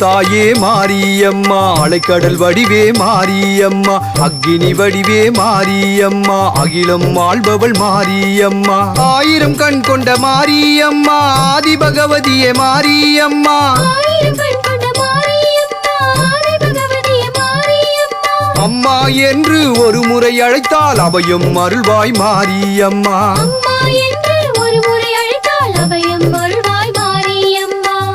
தாயே மாரியம்மா, அலைக்கடல் வடிவே மாரியம்மா, அக்கினி வடிவே மாரியம்மா, அகிலம் ஆள்பவள் மாரியம்மா, ஆயிரம் கண் கொண்ட மாரியம்மா, ஆதி பகவதியே மாரியம்மா, அம்மா என்று ஒரு முறை அழைத்தால் அபயம் அருள்வாய் மாரியம்மா,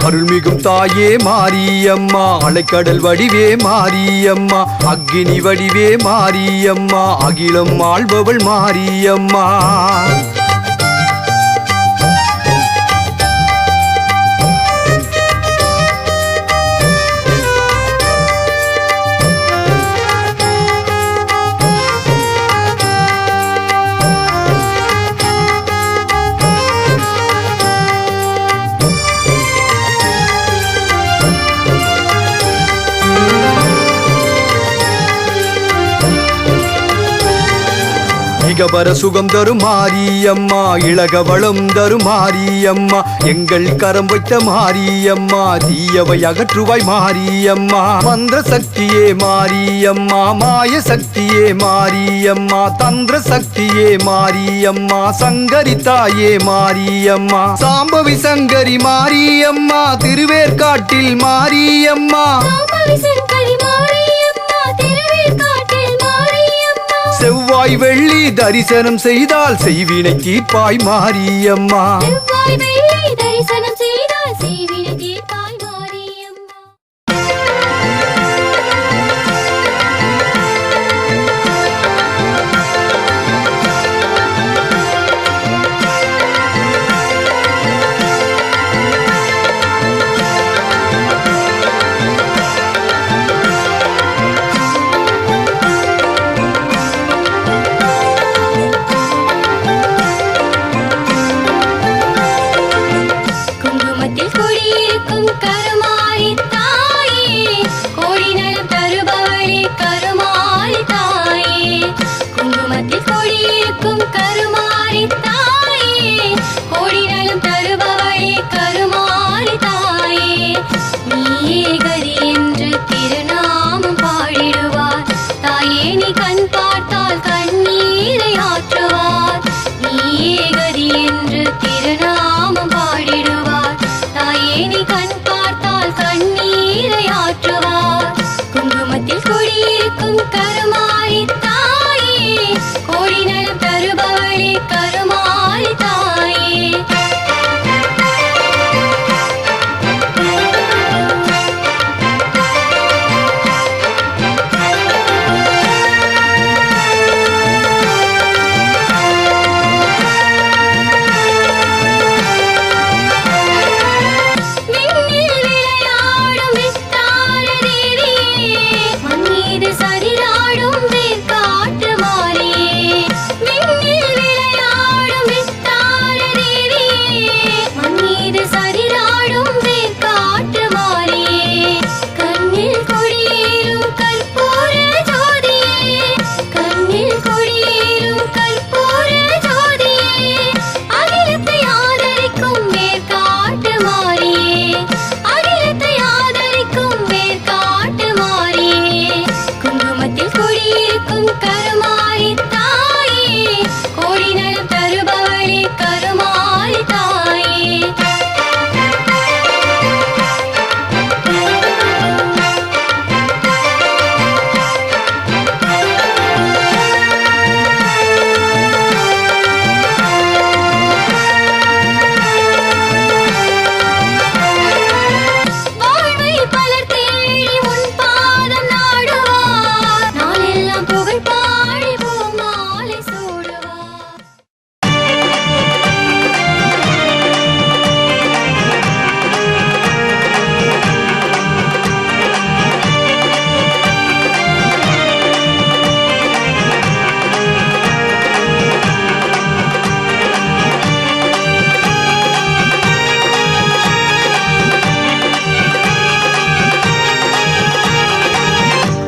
அருள்மிகும் தாயே மாரியம்மா, அலைக்கடல் வடிவே மாரியம்மா, அக்கினி வடிவே மாரியம்மா, அகிலம் ஆள்பவள் மாரியம்மா. இகபர சுகம் தரும் மாரியம்மா, இளக வளம் தரும் மாரியம்மா, எங்கள் கரம் வைத்த மாரியம்மா, தீயவை அகற்றுவாய் மாரியம்மா, மந்திர சக்தியே மாரியம்மா, மாய சக்தியே மாரியம்மா, தந்திர சக்தியே மாரியம்மா, சங்கரித்தாயே மாரியம்மா, சாம்பவி சங்கரி மாரியம்மா, திருவேற்காட்டில் மாரியம்மா, செவ்வாய் வெள்ளி தரிசனம் செய்தால் செய்வினை தீர்ப்பாய் மாரியம்மா,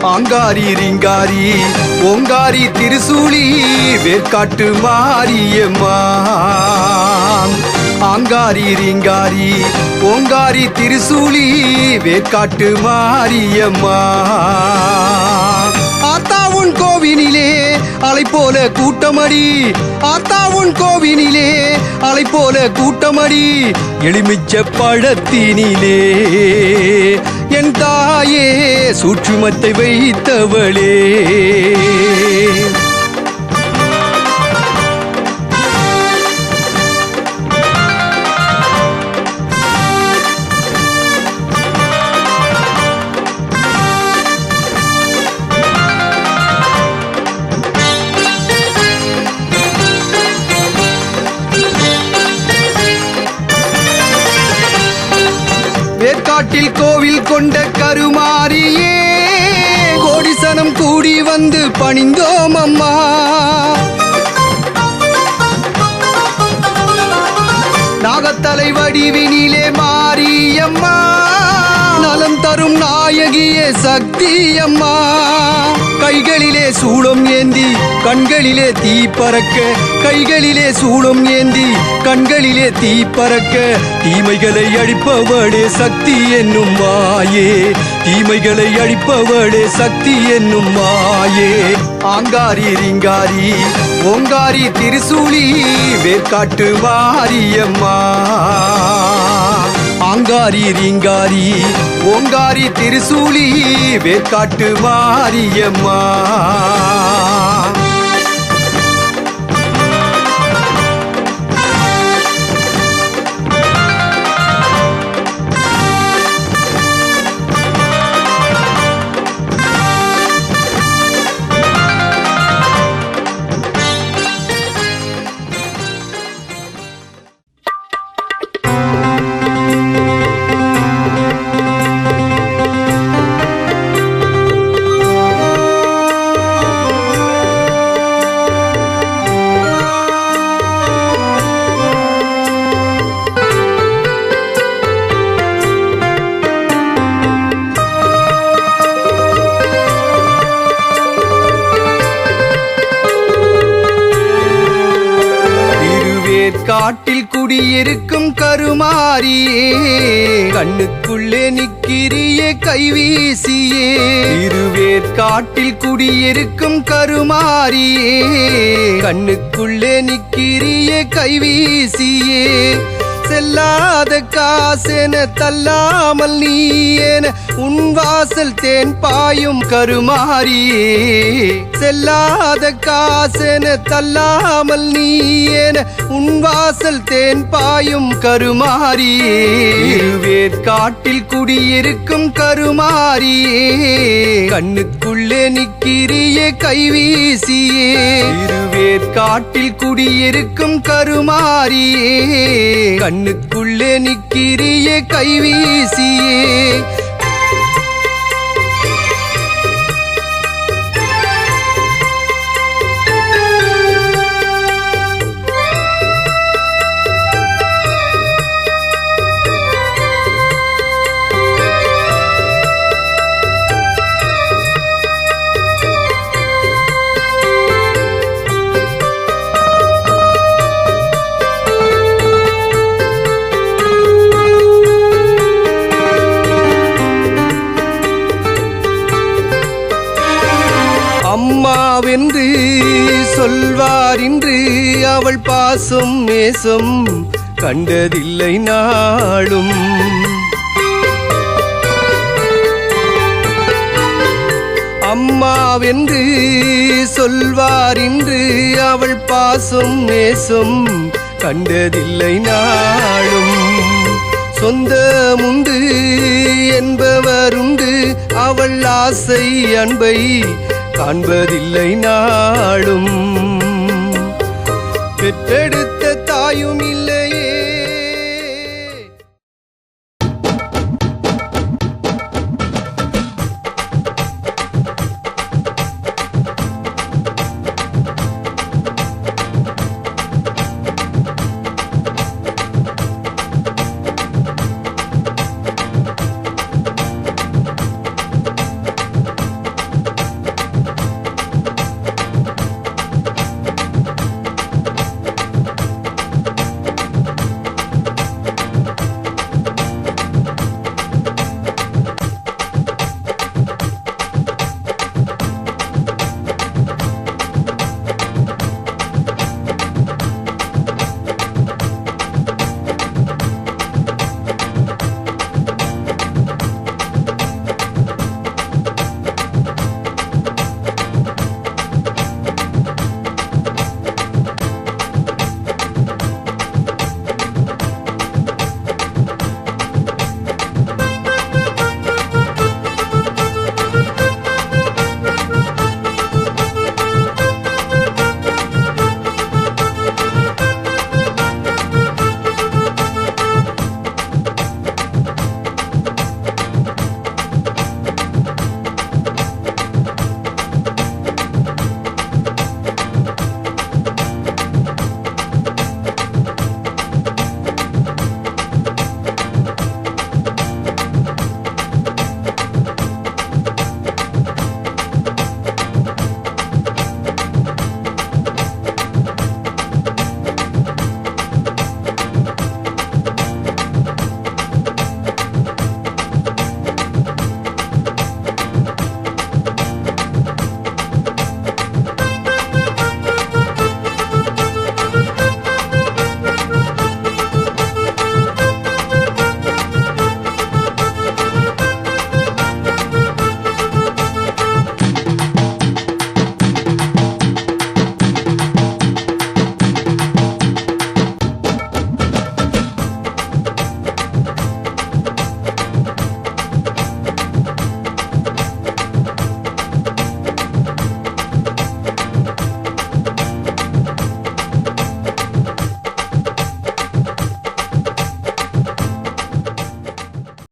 ஆங்காரி ரிங்காரி ஓங்காரி திருசூலி வேற்காட்டு மாரியம்மா, ஆங்காரி ரீங்காரி ஓங்காரி திருசூலி வேற்காட்டு மாரியம்மா ஆத்தாவுன் கோவினிலே அலை போல கூட்டமடி ஆத்தாவுன் கோவினிலே அலை போல கூட்டமடி எலுமிச்ச பழத்தினிலே என் தாயே சூட்சுமத்தை வைத்தவளே வேற்காட்டில் கோவில் கொண்ட கருமாரியே கோடிசனம் கூடி வந்து பணிந்தோம் அம்மா நாகத்தலை வடிவினிலே மாரியம்மா நலம் தரும் நாயகியே சக்தி அம்மா கைகளிலே சூளம் ஏந்தி கண்களிலே தீ பறக்க கைகளிலே சூளம் ஏந்தி கண்களிலே தீ பறக்க தீமைகளை அழிப்பவளே சக்தி என்னும் மாயே தீமைகளை அழிப்பவளே சக்தி என்னும் மாயே ஆங்காரி ரீங்காரி ஓங்காரி திருசூலி வேற்காட்டு மாரியம்மா ஆங்காரி ரீங்காரி ஓங்காரி திருசூலி வேற்காட்டு மாரியம்மா காட்டில் குடியிருக்கும் கருமாரியே கண்ணுக்குள்ளே நிக்கிறிய கைவீசியே திருவேற்காட்டில் குடியிருக்கும் கருமாரியே கண்ணுக்குள்ளே நிக்கிறிய கைவீசியே செல்லாத காசென தள்ளாமல் நீ என உன் வாசல் தேன் பாயும் கருமாரியே செல்லாத காசென தள்ளாமல் நீ என உன் வாசல் தேன் பாயும் கருமாரியே வேற்காட்டில் குடியிருக்கும் கருமாரியே கண்ணுக்குள்ளே நிக்கிறிய கைவீசியே வேற்காட்டில் குடியிருக்கும் கருமாரியே கண்ணுக்குள்ளே நிக்கிறிய கைவீசியே அம்மாவென்று சொல்வார் இன்று அவள் பாசம் நேசம் கண்டதில்லை நாளும் அம்மாவென்று சொல்வார் இன்று அவள் பாசம் நேசம் கண்டதில்லை நாளும் சொந்தமுண்டு என்பவருண்டு அவள் ஆசை அன்பை காண்பதில்லை நாளும் பெற்றெடுத்த